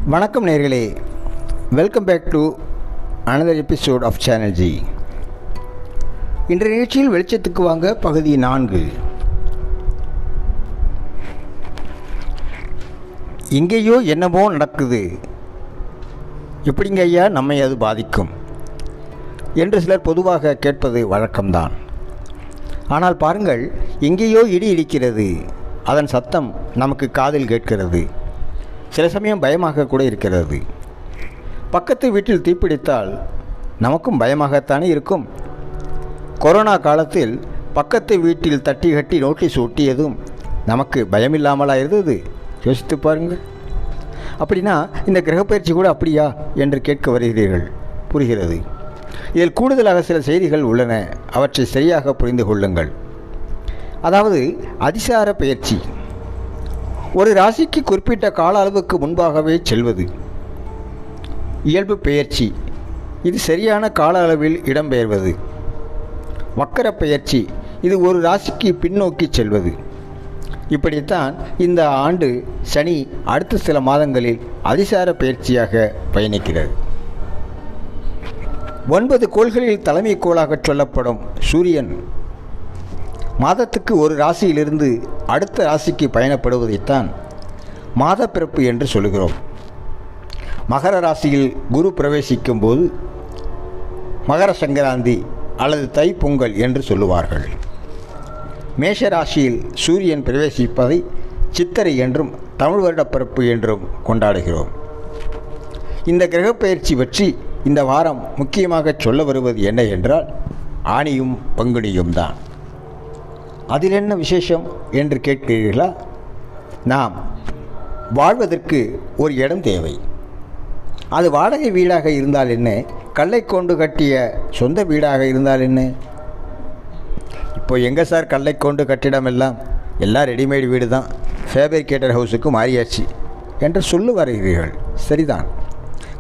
வணக்கம் நேயர்களே, welcome back to another episode of channel G. இன்றைய நிகழ்ச்சியில் வெளிச்சத்துக்கு வாங்க பகுதி 4. எங்கேயோ என்னமோ நடக்குது, எப்படிங்க ஐயா நம்மை அது பாதிக்கும் என்று சிலர் பொதுவாக கேட்பது வழக்கம்தான். ஆனால் பாருங்கள், எங்கேயோ இடி இடிக்கிறது, அதன் சத்தம் நமக்கு காதில் கேட்கிறது. சில சமயம் பயமாக கூட இருக்கிறது. பக்கத்து வீட்டில் தீப்பிடித்தால் நமக்கும் பயமாகத்தானே இருக்கும். கொரோனா காலத்தில் பக்கத்து வீட்டில் தட்டி கட்டி நோட்டீஸ் ஒட்டியதும் நமக்கு பயமில்லாமலாக இருந்தது. யோசித்து பாருங்கள். அப்படின்னா இந்த கிரகப்பயிற்சி கூட அப்படியா என்று கேட்க வருகிறீர்கள். புரிகிறது. இதில் கூடுதலாக சில செய்திகள் உள்ளன, அவற்றை சரியாக புரிந்து கொள்ளுங்கள். அதாவது அதிசார பயிற்சி ஒரு ராசிக்கு குறிப்பிட்ட கால அளவுக்கு முன்பாகவே செல்வது. இயல்பு பெயர்ச்சி, இது சரியான கால அளவில் இடம்பெயர்வது. வக்கர பெயர்ச்சி, இது ஒரு ராசிக்கு பின்னோக்கி செல்வது. இப்படித்தான் இந்த ஆண்டு சனி அடுத்த சில மாதங்களில் அதிசார பயிற்சியாக பயணிக்கிறது. 9 கோள்களில் தலைமை கோளாக சொல்லப்படும் சூரியன் மாதத்துக்கு ஒரு ராசியிலிருந்து அடுத்த ராசிக்கு பயணப்படுவதைத்தான் மாத பிறப்பு என்று சொல்கிறோம். மகர ராசியில் குரு பிரவேசிக்கும் போது மகர சங்கராந்தி அல்லது தை பொங்கல் என்று சொல்லுவார்கள். மேஷ ராசியில் சூரியன் பிரவேசிப்பதை சித்திரை என்றும் தமிழ் வருடப்பிறப்பு என்றும் கொண்டாடுகிறோம். இந்த கிரகப்பெயர்ச்சி பற்றி இந்த வாரம் முக்கியமாக சொல்ல வருவது என்ன என்றால் ஆனியும் பங்குனியும் தான். அதில் என்ன விசேஷம் என்று கேட்கிறீர்களா? நாம் வாழ்வதற்கு ஒரு இடம் தேவை. அது வாடகை வீடாக இருந்தால் என்ன, கல்லை கொண்டு கட்டிய சொந்த வீடாக இருந்தால் என்ன? இப்போ எங்கே சார் கல்லை கொண்டு கட்டிடம் எல்லாம் ரெடிமேட் வீடு தான், ஃபேப்ரிகேட்டர் ஹவுஸுக்கு மாறியாச்சு என்று சொல்லி வருகிறீர்கள். சரிதான்.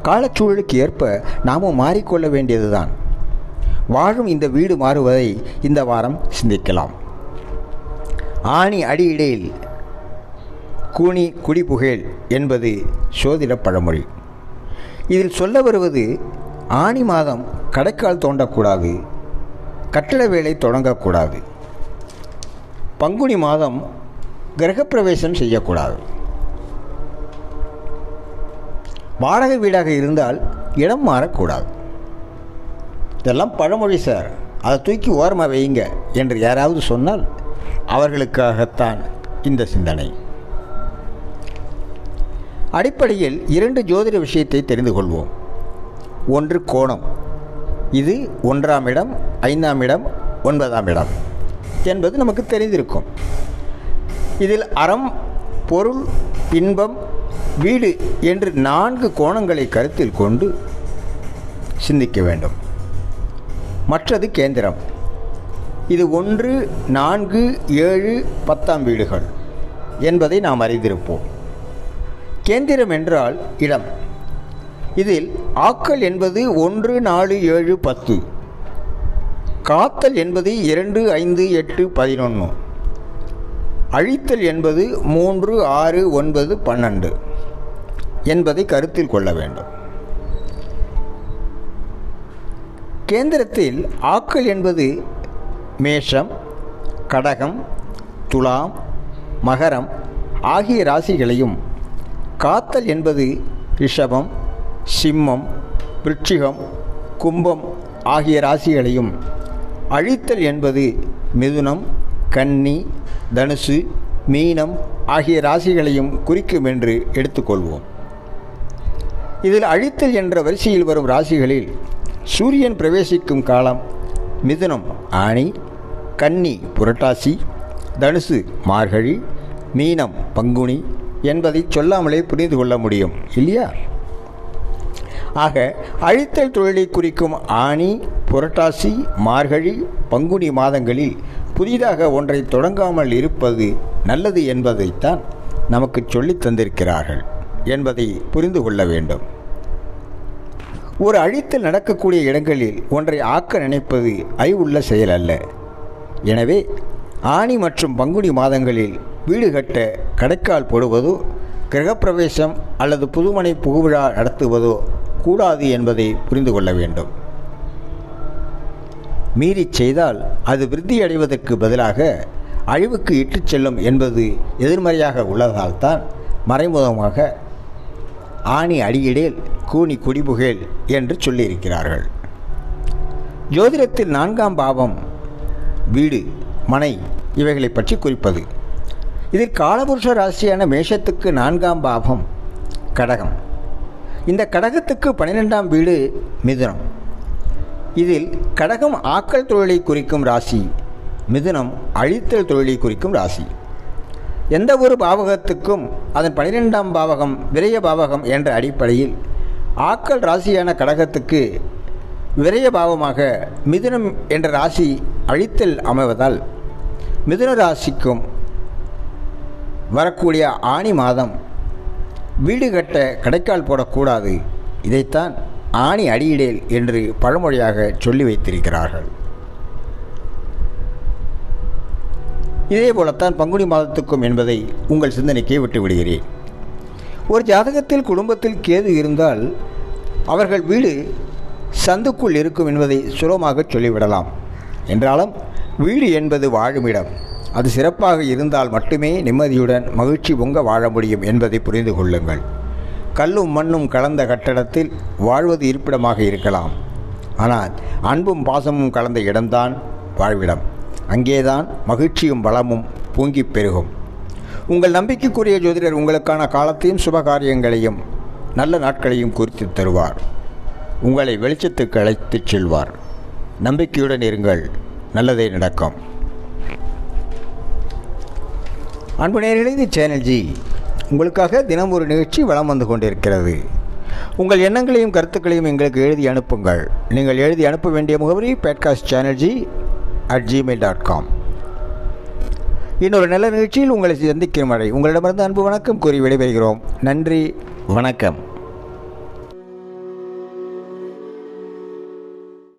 காலச்சூழலுக்கு ஏற்ப நாமும் மாறிக்கொள்ள வேண்டியது தான். வாழும் இந்த வீடு மாறுவதை இந்த வாரம் சிந்திக்கலாம். ஆணி அடி இடையில் கூனி குடி புகழ் என்பது சோதிட பழமொழி. இதில் சொல்ல வருவது, ஆணி மாதம் கடைக்கால் தோண்டக்கூடாது, கட்டட வேலை தொடங்கக்கூடாது. பங்குனி மாதம் கிரகப்பிரவேசம் செய்யக்கூடாது. வாடகை வீடாக இருந்தால் இடம் மாறக்கூடாது. இதெல்லாம் பழமொழி சார், அதை தூக்கி ஓரமாக வையுங்க என்று யாராவது சொன்னால் அவர்களுக்காகத்தான் இந்த சிந்தனை. அடிப்படையில் 2 ஜோதிட விஷயத்தை தெரிந்து கொள்வோம். ஒன்று கோணம், இது 1ஆம் இடம், 5ஆம் இடம், 9ஆம் இடம் என்பது நமக்கு தெரிந்திருக்கும். இதில் அறம், பொருள், இன்பம், வீடு என்று 4 கோணங்களை கருத்தில் கொண்டு சிந்திக்க வேண்டும். மற்றது கேந்திரம். இது 1, 4, 7, 10ஆம் வீடுகள் என்பதை நாம் அறிந்திருப்போம். கேந்திரம் என்றால் இடம். இதில் ஆக்கல் என்பது 1, 4, 7, 10. காத்தல் என்பது 2, 5, 8, 11. அழித்தல் என்பது 3, 6, 9, 12 என்பதை கருத்தில் கொள்ள வேண்டும். கேந்திரத்தில் ஆக்கல் என்பது மேஷம், கடகம், துலாம், மகரம் ஆகிய ராசிகளையும், காத்தல் என்பது ரிஷபம், சிம்மம், விருச்சிகம், கும்பம் ஆகிய ராசிகளையும், அழித்தல் என்பது மிதுனம், கன்னி, தனுசு, மீனம் ஆகிய ராசிகளையும் குறிக்கும் என்று எடுத்துக்கொள்வோம். இதில் அழித்தல் என்ற வரிசையில் வரும் ராசிகளில் சூரியன் பிரவேசிக்கும் காலம் மிதுனம் ஆனி, கன்னி புரட்டாசி, தனுசு மார்கழி, மீனம் பங்குனி என்பதை சொல்லாமலே புரிந்து கொள்ள முடியும் இல்லையா? ஆக அழித்தல் தொழிலை குறிக்கும் ஆனி, புரட்டாசி, மார்கழி, பங்குனி மாதங்களில் புதிதாக ஒன்றை தொடங்காமல் இருப்பது நல்லது என்பதைத்தான் நமக்கு சொல்லித் தந்திருக்கிறார்கள் என்பதை புரிந்து கொள்ள வேண்டும். ஒரு அழித்தல் நடக்கக்கூடிய இடங்களில் ஒன்றை ஆக்க நினைப்பது அறிவுள்ள செயல் அல்ல. எனவே ஆனி மற்றும் பங்குனி மாதங்களில் வீடு கட்ட கடைக்கால் போடுவதோ கிரகப்பிரவேசம் அல்லது புதுமனை புகுவிழா நடத்துவதோ கூடாது என்பதை புரிந்து கொள்ள வேண்டும். மீறி செய்தால் அது விருத்தி அடைவதற்கு பதிலாக அழிவுக்கு இட்டுச் செல்லும் என்பது எதிர்மறையாக உள்ளதால் தான் மறைமுகமாக ஆணி அடியிடேல் கூனி குடிபுகேல் என்று சொல்லியிருக்கிறார்கள். ஜோதிடத்தில் 4ஆம் பாவம் வீடு, மனை இவைகளை பற்றி குறிப்பது. இதில் காலபுருஷ ராசியான மேஷத்துக்கு 4ஆம் பாவம் கடகம். இந்த கடகத்துக்கு 12ஆம் வீடு மிதுனம். இதில் கடகம் ஆக்கல் தொழிலை குறிக்கும் ராசி, மிதுனம் அழித்தல் தொழிலை குறிக்கும் ராசி. எந்த ஒரு பாவகத்துக்கும் அதன் 12ஆம் பாவகம் விரய பாவகம் என்ற அடிப்படையில் ஆக்கல் ராசியான கடகத்துக்கு விரய பாவமாக மிதுனம் என்ற ராசி அழித்தல் அமைவதால் மிதுன ராசிக்கும் வரக்கூடிய ஆணி மாதம் வீடு கட்ட கடைக்கால் போடக்கூடாது. இதைத்தான் ஆணி அடியிடேல் என்று பழமொழியாக சொல்லி வைத்திருக்கிறார்கள். இதே போலத்தான் பங்குனி மாதத்துக்கும் என்பதை உங்கள் சிந்தனைக்கே விட்டு விடுகிறேன். ஒரு ஜாதகத்தில் குடும்பத்தில் கேது இருந்தால் அவர்கள் வீடு சந்துக்குள் இருக்கும் என்பதை சுலபமாக சொல்லிவிடலாம். என்றாலும் வீடு என்பது வாழுமிடம். அது சிறப்பாக இருந்தால் மட்டுமே நிம்மதியுடன் மகிழ்ச்சி பொங்க வாழ முடியும் என்பதை புரிந்து கொள்ளுங்கள். கல்லும் மண்ணும் கலந்த கட்டடத்தில் வாழ்வது இருப்பிடமாக இருக்கலாம். ஆனால் அன்பும் பாசமும் கலந்த இடம்தான் வாழ்விடம். அங்கேதான் மகிழ்ச்சியும் பலமும் பொங்கிப் பெருகும். உங்கள் நம்பிக்கைக்குரிய ஜோதிடர் உங்களுக்கான காலத்தையும் சுபகாரியங்களையும் நல்ல நாட்களையும் குறித்து தருவார். உங்களை வெளிச்சத்துக்கு அழைத்துச் செல்வார். நம்பிக்கையுடன் இருங்கள், நல்லதே நடக்கும். அன்பு நேயர்களே, இந்த சேனல் ஜி உங்களுக்காக தினம் ஒரு நிகழ்ச்சி வலம் வந்து கொண்டிருக்கிறது. உங்கள் எண்ணங்களையும் கருத்துக்களையும் எங்களுக்கு எழுதி அனுப்புங்கள். நீங்கள் எழுதி அனுப்ப வேண்டிய முகவரி padcastchannelg@gmail.com. இன்னொரு நல்ல நிகழ்ச்சியில் உங்களை சந்திக்கும் வரை உங்களிடமிருந்து அன்பு வணக்கம் கூறி விடைபெறுகிறோம். நன்றி, வணக்கம்.